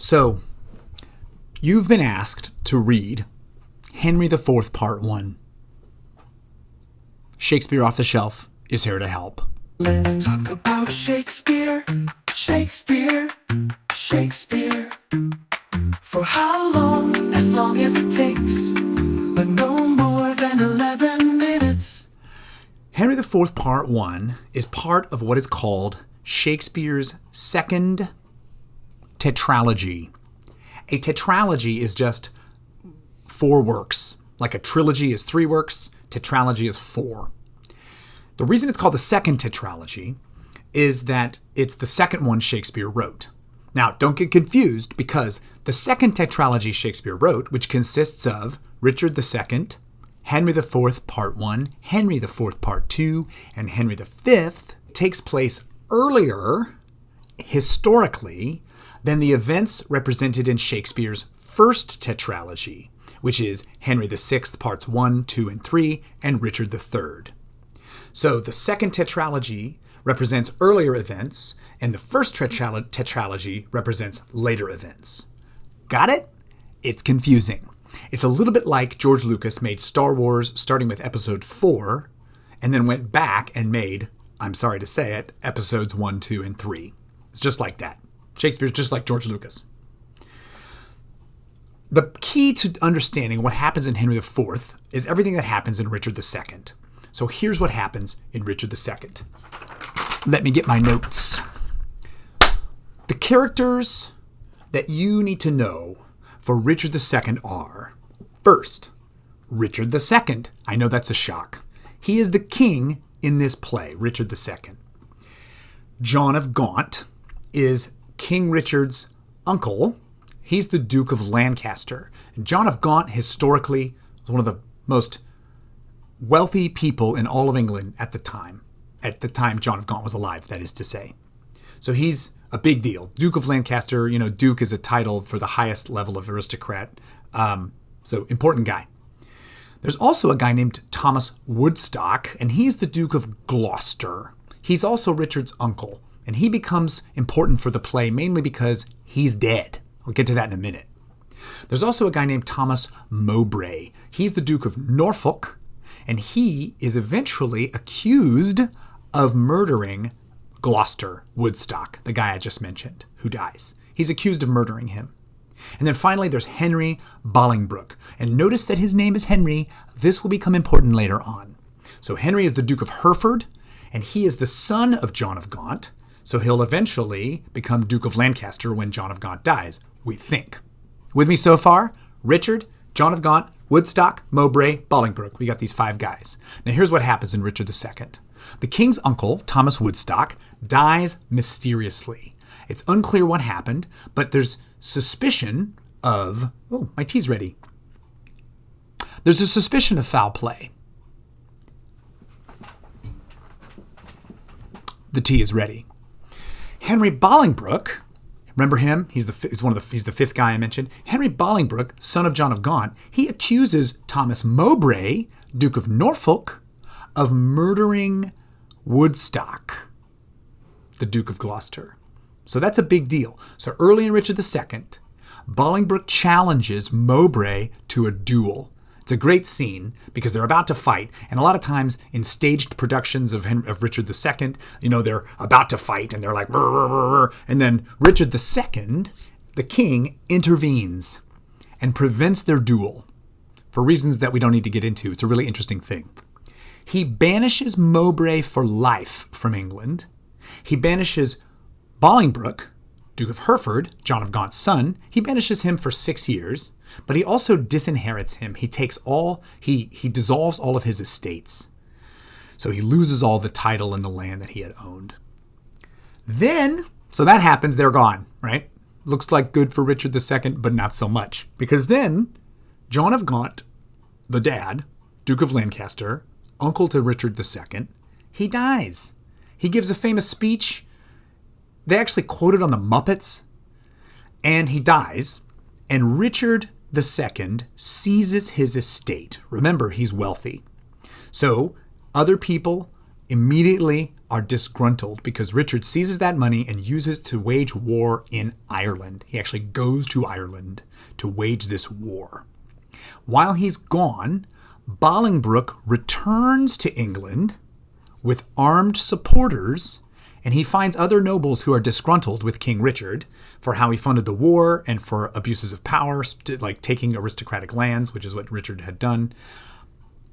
So, you've been asked to read Henry IV, Part 1. Shakespeare Off the Shelf is here to help. Let's talk about Shakespeare, Shakespeare, Shakespeare. For how long? As long as it takes, but no more than 11 minutes. Henry IV, Part 1 is part of what is called Shakespeare's second Tetralogy. A tetralogy is just 4 works. Like a trilogy is 3 works, tetralogy is 4. The reason it's called the second tetralogy is that it's the second one Shakespeare wrote. Now, don't get confused, because the second tetralogy Shakespeare wrote, which consists of Richard II, Henry IV Part 1, Henry IV Part 2, and Henry V, takes place earlier, historically, than the events represented in Shakespeare's first tetralogy, which is Henry VI Parts 1, 2, and 3, and Richard III. So the second tetralogy represents earlier events, and the first tetralogy represents later events. Got it? It's confusing. It's a little bit like George Lucas made Star Wars starting with Episode 4, and then went back and made, I'm sorry to say it, Episodes 1, 2, and 3. It's just like that. Shakespeare's just like George Lucas. The key to understanding what happens in Henry IV is everything that happens in Richard II. So here's what happens in Richard II. Let me get my notes. The characters that you need to know for Richard II are, first, Richard II. I know that's a shock. He is the king in this play, Richard II. John of Gaunt is King Richard's uncle. He's the Duke of Lancaster. And John of Gaunt historically was one of the most wealthy people in all of England at the time. At the time John of Gaunt was alive, that is to say. So he's a big deal. Duke of Lancaster, Duke is a title for the highest level of aristocrat. So important guy. There's also a guy named Thomas Woodstock, and he's the Duke of Gloucester. He's also Richard's uncle, and he becomes important for the play mainly because he's dead. I'll get to that in a minute. There's also a guy named Thomas Mowbray. He's the Duke of Norfolk, and he is eventually accused of murdering Gloucester Woodstock, the guy I just mentioned, who dies. He's accused of murdering him. And then finally, there's Henry Bolingbroke. And notice that his name is Henry. This will become important later on. So Henry is the Duke of Hereford, and he is the son of John of Gaunt. So he'll eventually become Duke of Lancaster when John of Gaunt dies, we think. With me so far? Richard, John of Gaunt, Woodstock, Mowbray, Bolingbroke. We got these 5 guys. Now here's what happens in Richard II. The king's uncle, Thomas Woodstock, dies mysteriously. It's unclear what happened, but there's suspicion of... Oh, my tea's ready. There's a suspicion of foul play. The tea is ready. Henry Bolingbroke, remember him? He's the 5th guy I mentioned. Henry Bolingbroke, son of John of Gaunt, he accuses Thomas Mowbray, Duke of Norfolk, of murdering Woodstock, the Duke of Gloucester. So that's a big deal. So early in Richard II, Bolingbroke challenges Mowbray to a duel. It's a great scene because they're about to fight. And a lot of times in staged productions of Richard II, they're about to fight and they're like, "Rrr, rrr, rrr." And then Richard II, the king, intervenes and prevents their duel for reasons that we don't need to get into. It's a really interesting thing. He banishes Mowbray for life from England. He banishes Bolingbroke, Duke of Hereford, John of Gaunt's son. He banishes him for 6 years. But he also disinherits him. He dissolves all of his estates. So he loses all the title and the land that he had owned. Then, so that happens, they're gone, right? Looks like good for Richard II, but not so much. Because then, John of Gaunt, the dad, Duke of Lancaster, uncle to Richard II, he dies. He gives a famous speech. They actually quote it on the Muppets. And he dies. And Richard II seizes his estate. Remember, he's wealthy. So other people immediately are disgruntled because Richard seizes that money and uses it to wage war in Ireland. He actually goes to Ireland to wage this war. While he's gone, Bolingbroke returns to England with armed supporters, and he finds other nobles who are disgruntled with King Richard for how he funded the war and for abuses of power, like taking aristocratic lands, which is what Richard had done.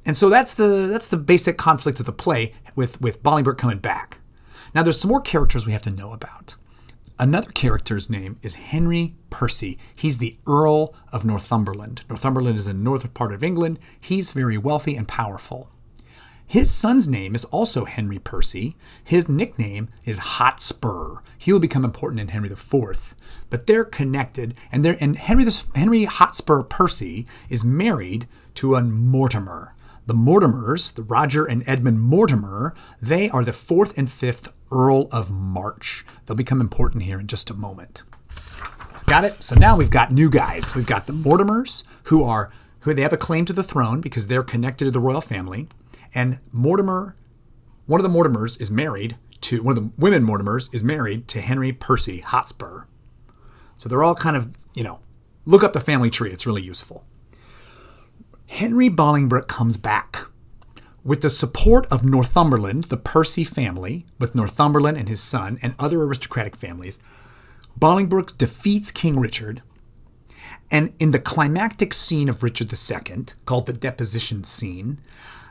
And so that's the basic conflict of the play with Bolingbroke coming back. Now there's some more characters we have to know about. Another character's name is Henry Percy. He's the Earl of Northumberland. Northumberland is in the northern part of England. He's very wealthy and powerful. His son's name is also Henry Percy. His nickname is Hotspur. He will become important in Henry IV. But they're connected, and Henry Hotspur Percy is married to a Mortimer. The Mortimers, the Roger and Edmund Mortimer, they are the 4th and 5th Earl of March. They'll become important here in just a moment. Got it? So now we've got new guys. We've got the Mortimers, who they have a claim to the throne because they're connected to the royal family. And Mortimer, one of the Mortimers is married to, one of the women Mortimers is married to Henry Percy Hotspur. So they're all kind of, look up the family tree. It's really useful. Henry Bolingbroke comes back. With the support of Northumberland, the Percy family, with Northumberland and his son and other aristocratic families, Bolingbroke defeats King Richard. And in the climactic scene of Richard II, called the deposition scene,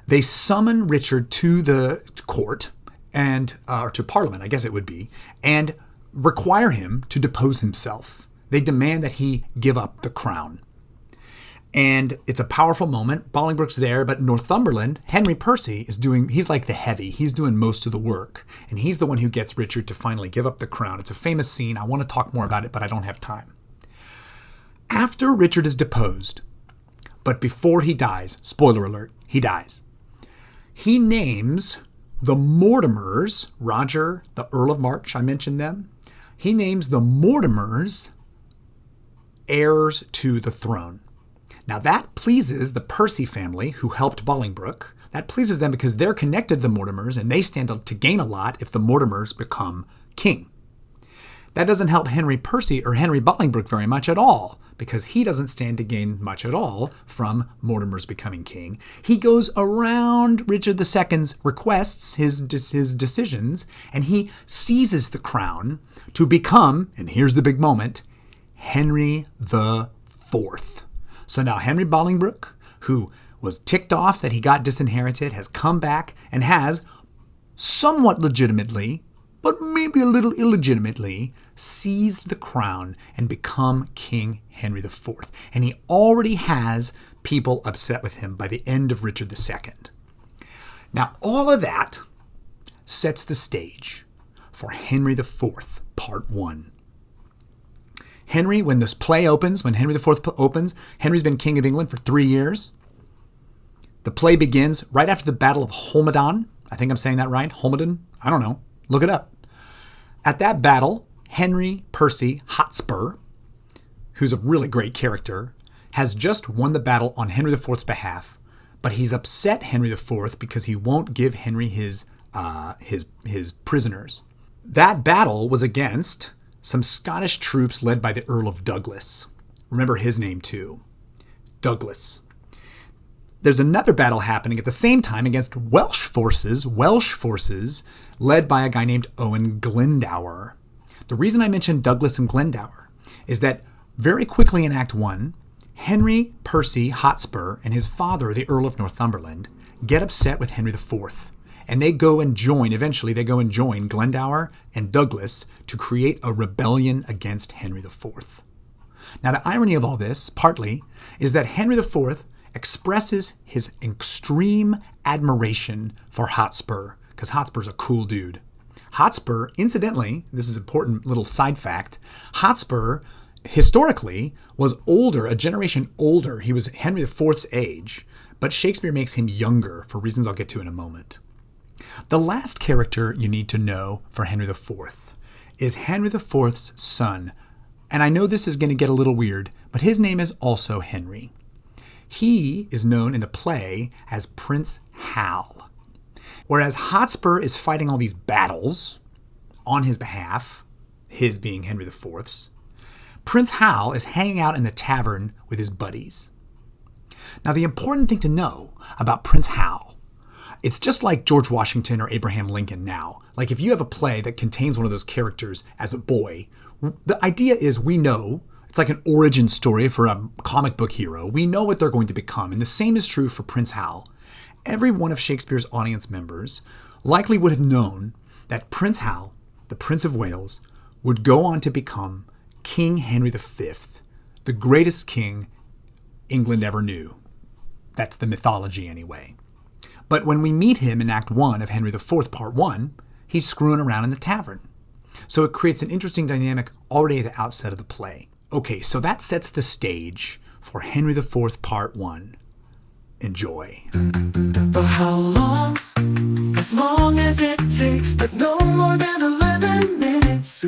they summon Richard to the court, or to Parliament, I guess it would be, and require him to depose himself. They demand that he give up the crown. And it's a powerful moment. Bolingbroke's there, but Northumberland, Henry Percy, he's like the heavy. He's doing most of the work. And he's the one who gets Richard to finally give up the crown. It's a famous scene. I want to talk more about it, but I don't have time. After Richard is deposed, but before he dies, spoiler alert, he dies. He names the Mortimers, Roger, the Earl of March, I mentioned them. He names the Mortimers heirs to the throne. Now that pleases the Percy family who helped Bolingbroke. That pleases them because they're connected to the Mortimers and they stand to gain a lot if the Mortimers become king. That doesn't help Henry Percy or Henry Bolingbroke very much at all because he doesn't stand to gain much at all from Mortimer's becoming king. He goes around Richard II's requests, his decisions, and he seizes the crown to become, and here's the big moment, Henry IV. So now Henry Bolingbroke, who was ticked off that he got disinherited, has come back and has somewhat legitimately, but maybe a little illegitimately, seized the crown and become King Henry IV. And he already has people upset with him by the end of Richard II. Now, all of that sets the stage for Henry IV, Part 1. Henry, when this play opens, when Henry IV opens, Henry's been King of England for 3 years. The play begins right after the Battle of Holmedon. I think I'm saying that right. Holmedon? I don't know. Look it up. At that battle, Henry Percy Hotspur, who's a really great character, has just won the battle on Henry IV's behalf, but he's upset Henry IV because he won't give Henry his prisoners. That battle was against some Scottish troops led by the Earl of Douglas. Remember his name too. Douglas. There's another battle happening at the same time against Welsh forces led by a guy named Owen Glendower. The reason I mentioned Douglas and Glendower is that very quickly in Act 1, Henry Percy Hotspur and his father, the Earl of Northumberland, get upset with Henry IV. And they go and join Glendower and Douglas to create a rebellion against Henry IV. Now, the irony of all this, partly, is that Henry IV expresses his extreme admiration for Hotspur, because Hotspur's a cool dude. Hotspur, incidentally, this is an important little side fact, Hotspur, historically, was older, a generation older. He was Henry IV's age, but Shakespeare makes him younger for reasons I'll get to in a moment. The last character you need to know for Henry IV is Henry IV's son. And I know this is going to get a little weird, but his name is also Henry. He is known in the play as Prince Hal. Whereas Hotspur is fighting all these battles on his behalf, his being Henry IV's, Prince Hal is hanging out in the tavern with his buddies. Now, the important thing to know about Prince Hal, it's just like George Washington or Abraham Lincoln now. Like if you have a play that contains one of those characters as a boy, the idea is we know, it's like an origin story for a comic book hero. We know what they're going to become. And the same is true for Prince Hal. Every one of Shakespeare's audience members likely would have known that Prince Hal, the Prince of Wales, would go on to become King Henry V, the greatest king England ever knew. That's the mythology anyway. But when we meet him in Act 1 of Henry IV, Part 1, he's screwing around in the tavern. So it creates an interesting dynamic already at the outset of the play. Okay, so that sets the stage for Henry IV, Part 1. Enjoy. For how long? As long as it takes, but no more than 11 minutes.